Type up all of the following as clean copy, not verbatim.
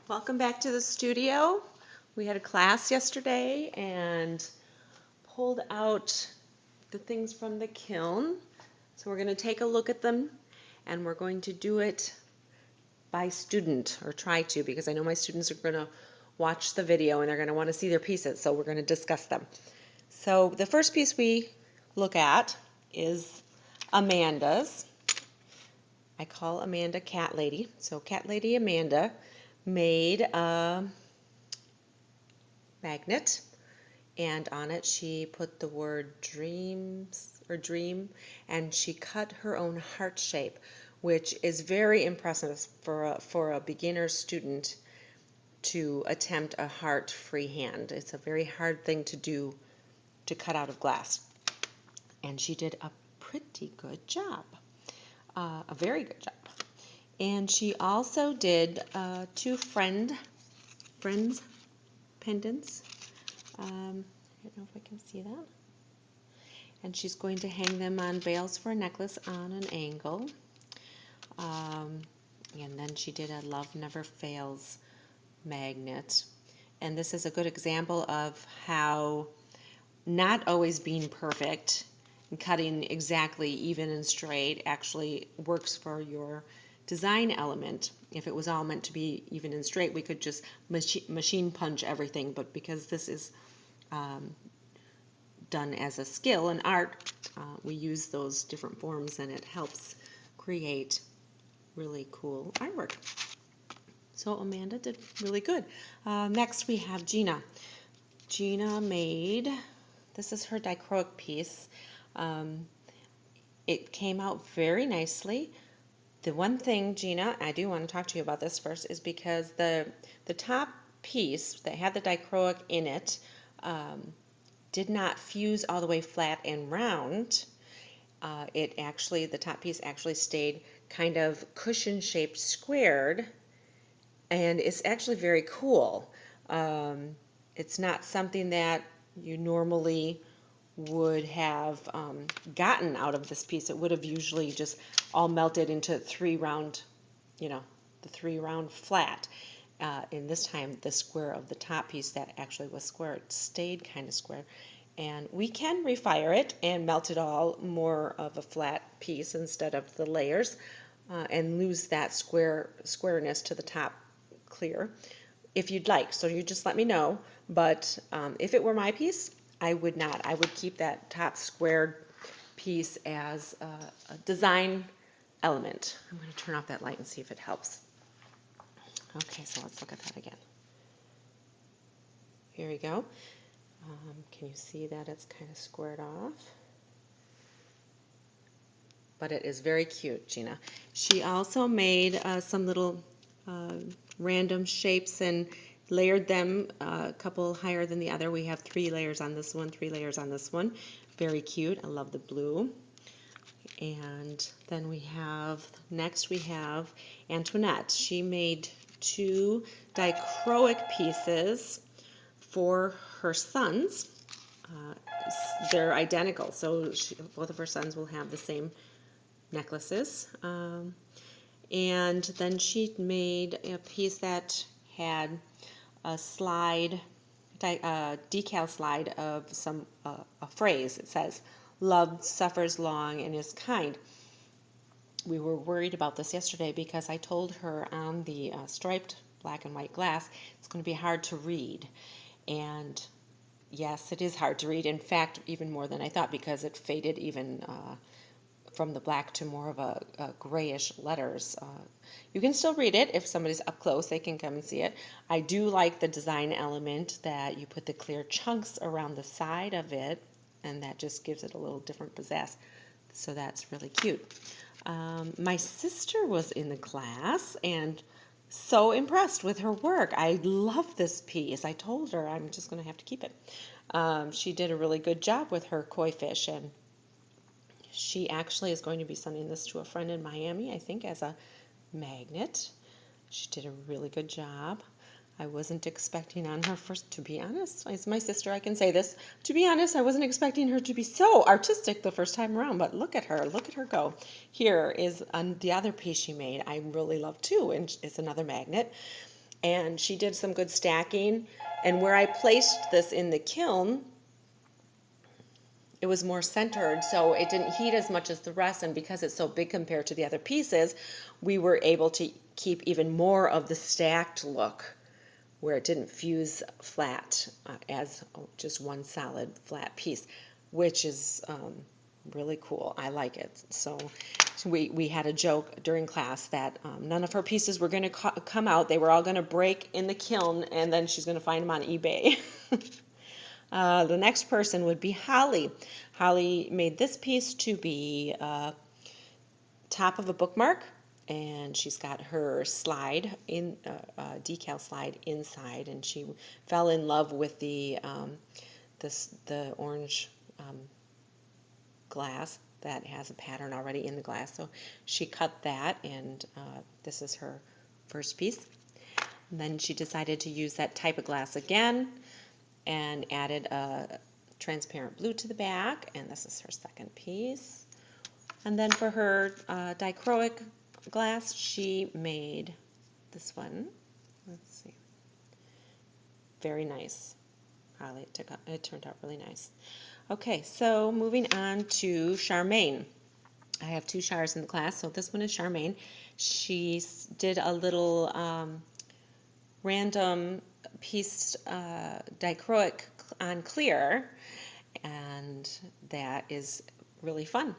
Welcome back to the studio. We had a class yesterday and pulled out the things from the kiln. So we're going to take a look at them and we're going to do it by student, or try to, because I know my students are going to watch the video and they're going to want to see their pieces, so we're going to discuss them. So the first piece we look at is Amanda's. I call Amanda Cat Lady. So Cat Lady Amanda made a magnet, and on it she put the word dreams or dream, and she cut her own heart shape, which is very impressive for a beginner student to attempt a heart freehand. It's a very hard thing to do, to cut out of glass, and she did a pretty good job, a very good job. And she also did two friends pendants. I don't know if I can see that. And she's going to hang them on bales for a necklace on an angle. And then she did a Love Never Fails magnet. And this is a good example of how not always being perfect and cutting exactly even and straight actually works for your design element. If it was all meant to be even and straight, we could just machine punch everything, but because this is done as a skill and art, we use those different forms and it helps create really cool artwork. So Amanda did really good. Next we have Gina. Gina made, this is her dichroic piece. It came out very nicely. The one thing, Gina, I do want to talk to you about this first, is because the top piece that had the dichroic in it did not fuse all the way flat and round. The top piece actually stayed kind of cushion shaped squared, and it's actually very cool. It's not something that you normally would have gotten out of this piece. It would have usually just all melted into three round, the three round flat. In this time, the square of the top piece that actually was square, it stayed kind of square. And we can refire it and melt it all more of a flat piece instead of the layers, and lose that squareness to the top clear if you'd like. So you just let me know. But if it were my piece, I would not. I would keep that top squared piece as a design element. I'm going to turn off that light and see if it helps. Okay, so let's look at that again. Here we go. Can you see that it's kind of squared off? But it is very cute, Gina. She also made some little random shapes and layered them a couple higher than the other. We have 3 layers on this one, 3 layers on this one. Very cute. I love the blue. And then next we have Antoinette. She made 2 dichroic pieces for her sons. They're identical, so both of her sons will have the same necklaces. And then she made a piece that had a slide, decal slide of a phrase. It says, "Love suffers long and is kind." We were worried about this yesterday because I told her on the striped black and white glass it's going to be hard to read. And yes, it is hard to read. In fact, even more than I thought, because it faded even from the black to more of a grayish letters. You can still read it. If somebody's up close, they can come and see it. I do like the design element that you put the clear chunks around the side of it, and that just gives it a little different pizzazz. So that's really cute. My sister was in the class and so impressed with her work. I love this piece. I told her I'm just going to have to keep it. She did a really good job with her koi fish, and she actually is going to be sending this to a friend in Miami, I think, as a magnet. She did a really good job. I wasn't expecting on her first, to be honest. As my sister, I can say this. To be honest, I wasn't expecting her to be so artistic the first time around, but look at her go. Here is the other piece she made. I really love too, and it's another magnet. and she did some good stacking. And where I placed this in the kiln, it was more centered, so it didn't heat as much as the rest. And because it's so big compared to the other pieces, we were able to keep even more of the stacked look, where it didn't fuse flat as just one solid flat piece, which is really cool. I like it. So we had a joke during class that none of her pieces were going to come out. They were all going to break in the kiln, and then she's going to find them on eBay. The next person would be Holly. Holly made this piece to be top of a bookmark, and she's got her slide in decal slide inside, and she fell in love with the orange glass that has a pattern already in the glass. So she cut that, and this is her first piece. And then she decided to use that type of glass again and added a transparent blue to the back, and this is her second piece. And then for her dichroic glass, she made this one. Let's see. Very nice. Holly, it turned out really nice. Okay, so moving on to Charmaine. I have two Chars in the class, so this one is Charmaine. She did a little random piece dichroic on clear, and that is really fun.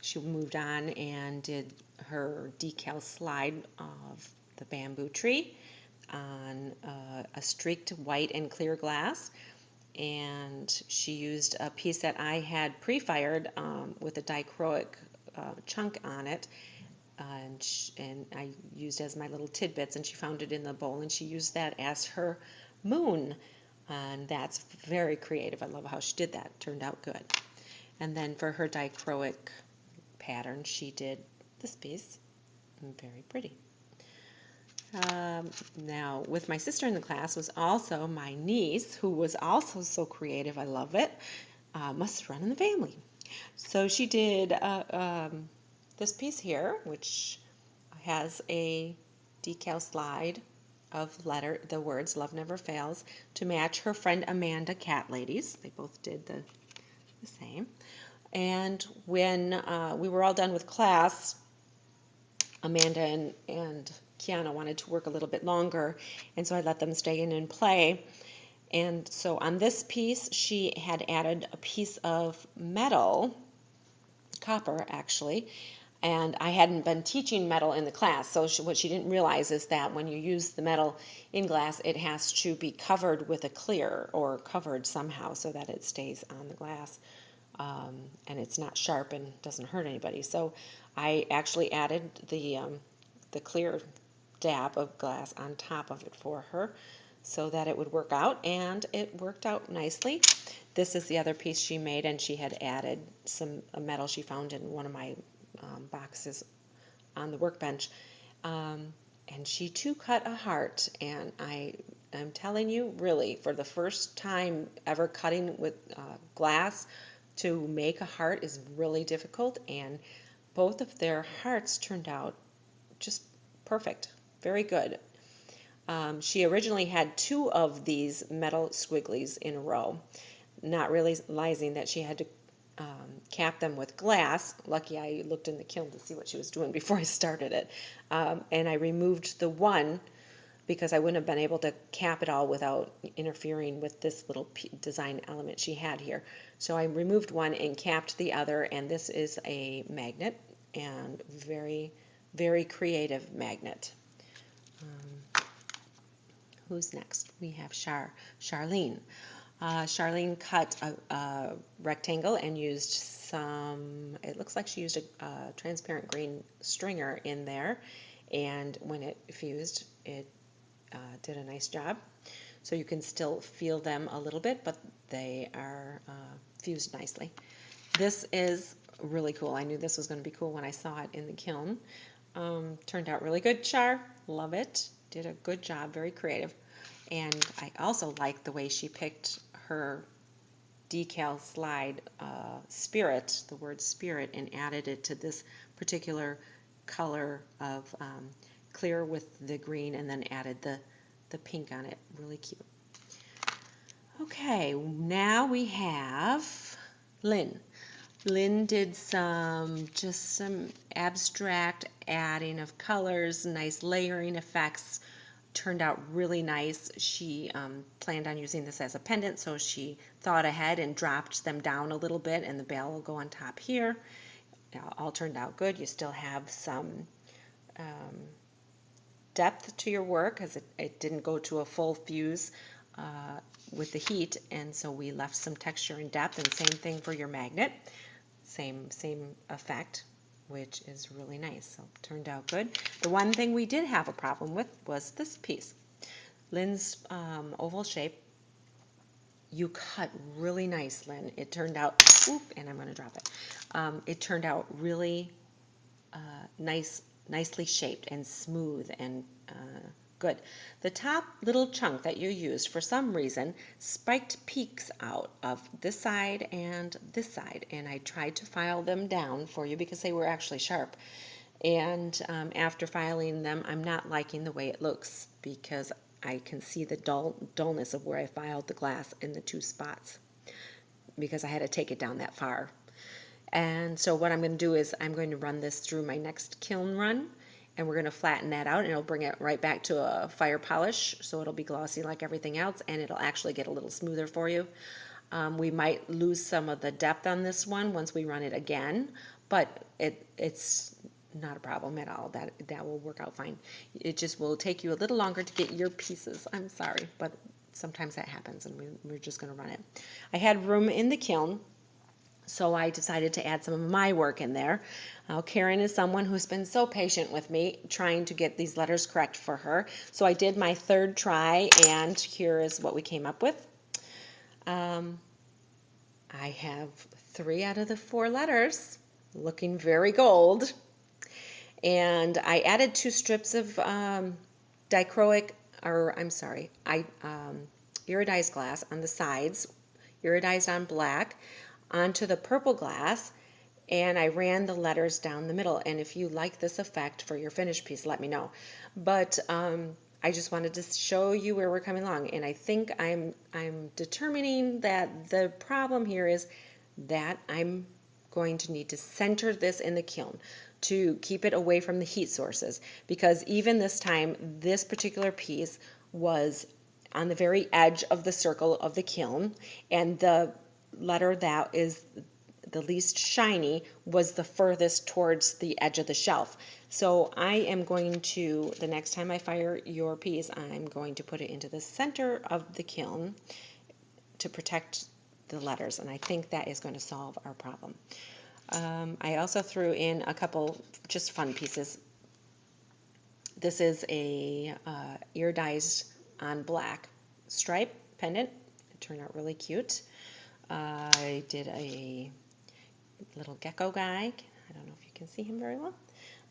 She moved on and did her decal slide of the bamboo tree on a streaked white and clear glass, and she used a piece that I had pre-fired with a dichroic chunk on it, and I used as my little tidbits, and she found it in the bowl, and she used that as her moon, and that's very creative. I love how she did that. It turned out good. And then for her dichroic pattern, she did this piece, very pretty. Now, with my sister in the class was also my niece, who was also so creative. I love it. Must run in the family. So she did this piece here, which has a decal slide of the words "Love Never Fails" to match her friend Amanda Cat Ladies. They both did the same. And when we were all done with class, Amanda and Kiana wanted to work a little bit longer, and so I let them stay in and play. And so on this piece, she had added a piece of metal, copper actually, and I hadn't been teaching metal in the class, so what she didn't realize is that when you use the metal in glass, it has to be covered with a clear or covered somehow so that it stays on the glass. And it's not sharp and doesn't hurt anybody. So I actually added the clear dab of glass on top of it for her so that it would work out, and it worked out nicely. This is the other piece she made, and she had added a metal she found in one of my boxes on the workbench. And she too cut a heart, and I'm telling you, really, for the first time ever cutting with glass, to make a heart is really difficult, and both of their hearts turned out just perfect, very good. She originally had two of these metal squigglies in a row, not realizing that she had to cap them with glass. Lucky I looked in the kiln to see what she was doing before I started it. And I removed the one because I wouldn't have been able to cap it all without interfering with this little design element she had here. So I removed one and capped the other, and this is a magnet, and very, very creative magnet. Who's next? We have Charlene. Charlene cut a rectangle and used it looks like she used a transparent green stringer in there, and when it fused, it did a nice job. So you can still feel them a little bit, but they are fused nicely. This is really cool. I knew this was going to be cool when I saw it in the kiln. Turned out really good, Char. Love it. Did a good job. Very creative. And I also like the way she picked her decal slide spirit, the word spirit, and added it to this particular color of clear with the green and then added the pink on it. Really cute. Okay, now we have Lynn. Lynn did just some abstract adding of colors, nice layering effects. Turned out really nice. She planned on using this as a pendant, so she thought ahead and dropped them down a little bit, and the bell will go on top here. All turned out good. You still have some depth to your work because it didn't go to a full fuse with the heat, and so we left some texture and depth, and same thing for your magnet. Same effect, which is really nice. So it turned out good. The one thing we did have a problem with was this piece. Lynn's oval shape, you cut really nice, Lynn. It turned out, oop, and I'm going to drop it. It turned out really nicely shaped and smooth and good. The top little chunk that you used, for some reason, spiked peaks out of this side and this side, and I tried to file them down for you because they were actually sharp. And after filing them, I'm not liking the way it looks because I can see the dullness of where I filed the glass in the two spots because I had to take it down that far. And so what I'm going to do is I'm going to run this through my next kiln run, and we're going to flatten that out, and it'll bring it right back to a fire polish, so it'll be glossy like everything else, and it'll actually get a little smoother for you. We might lose some of the depth on this one once we run it again, but it's not a problem at all. That will work out fine. It just will take you a little longer to get your pieces. I'm sorry, but sometimes that happens, and we're just going to run it. I had room in the kiln, so I decided to add some of my work in there. Karen is someone who's been so patient with me trying to get these letters correct for her. So I did my third try, and here is what we came up with. I have 3 out of the 4 letters looking very gold. And I added 2 strips of dichroic, or I'm sorry, iridized glass on the sides, iridized on black, onto the purple glass, and I ran the letters down the middle. And if you like this effect for your finished piece, let me know. But I just wanted to show you where we're coming along, and I think I'm determining that the problem here is that I'm going to need to center this in the kiln to keep it away from the heat sources, because even this time this particular piece was on the very edge of the circle of the kiln, and the letter that is the least shiny was the furthest towards the edge of the shelf. So I am going to, the next time I fire your piece, I'm going to put it into the center of the kiln to protect the letters, and I think that is going to solve our problem. I also threw in a couple just fun pieces. This is a iridized on black stripe pendant. It turned out really cute. I did a little gecko guy. I don't know if you can see him very well,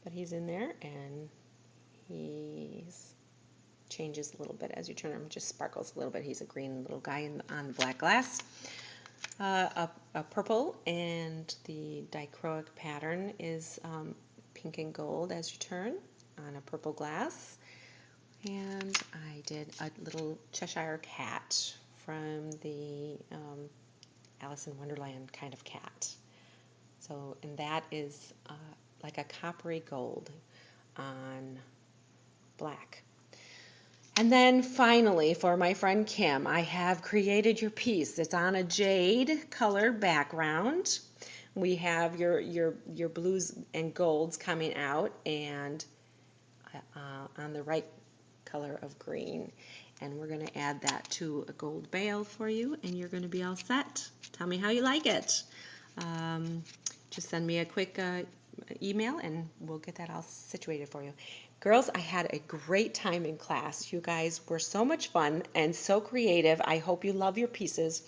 but he's in there, and he's changes a little bit as you turn him, just sparkles a little bit. He's a green little guy on the black glass. A purple, and the dichroic pattern is pink and gold as you turn on a purple glass. And I did a little Cheshire cat from the Alice in Wonderland kind of cat. So, and that is like a coppery gold on black. And then finally, for my friend Kim, I have created your piece. It's on a jade colored background. We have your blues and golds coming out, and on the right color of green. And we're going to add that to a gold bail for you, and you're going to be all set. Tell me how you like it. Just send me a quick email, and we'll get that all situated for you. Girls, I had a great time in class. You guys were so much fun and so creative. I hope you love your pieces.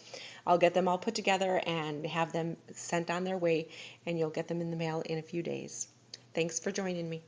I'll get them all put together and have them sent on their way, and you'll get them in the mail in a few days. Thanks for joining me.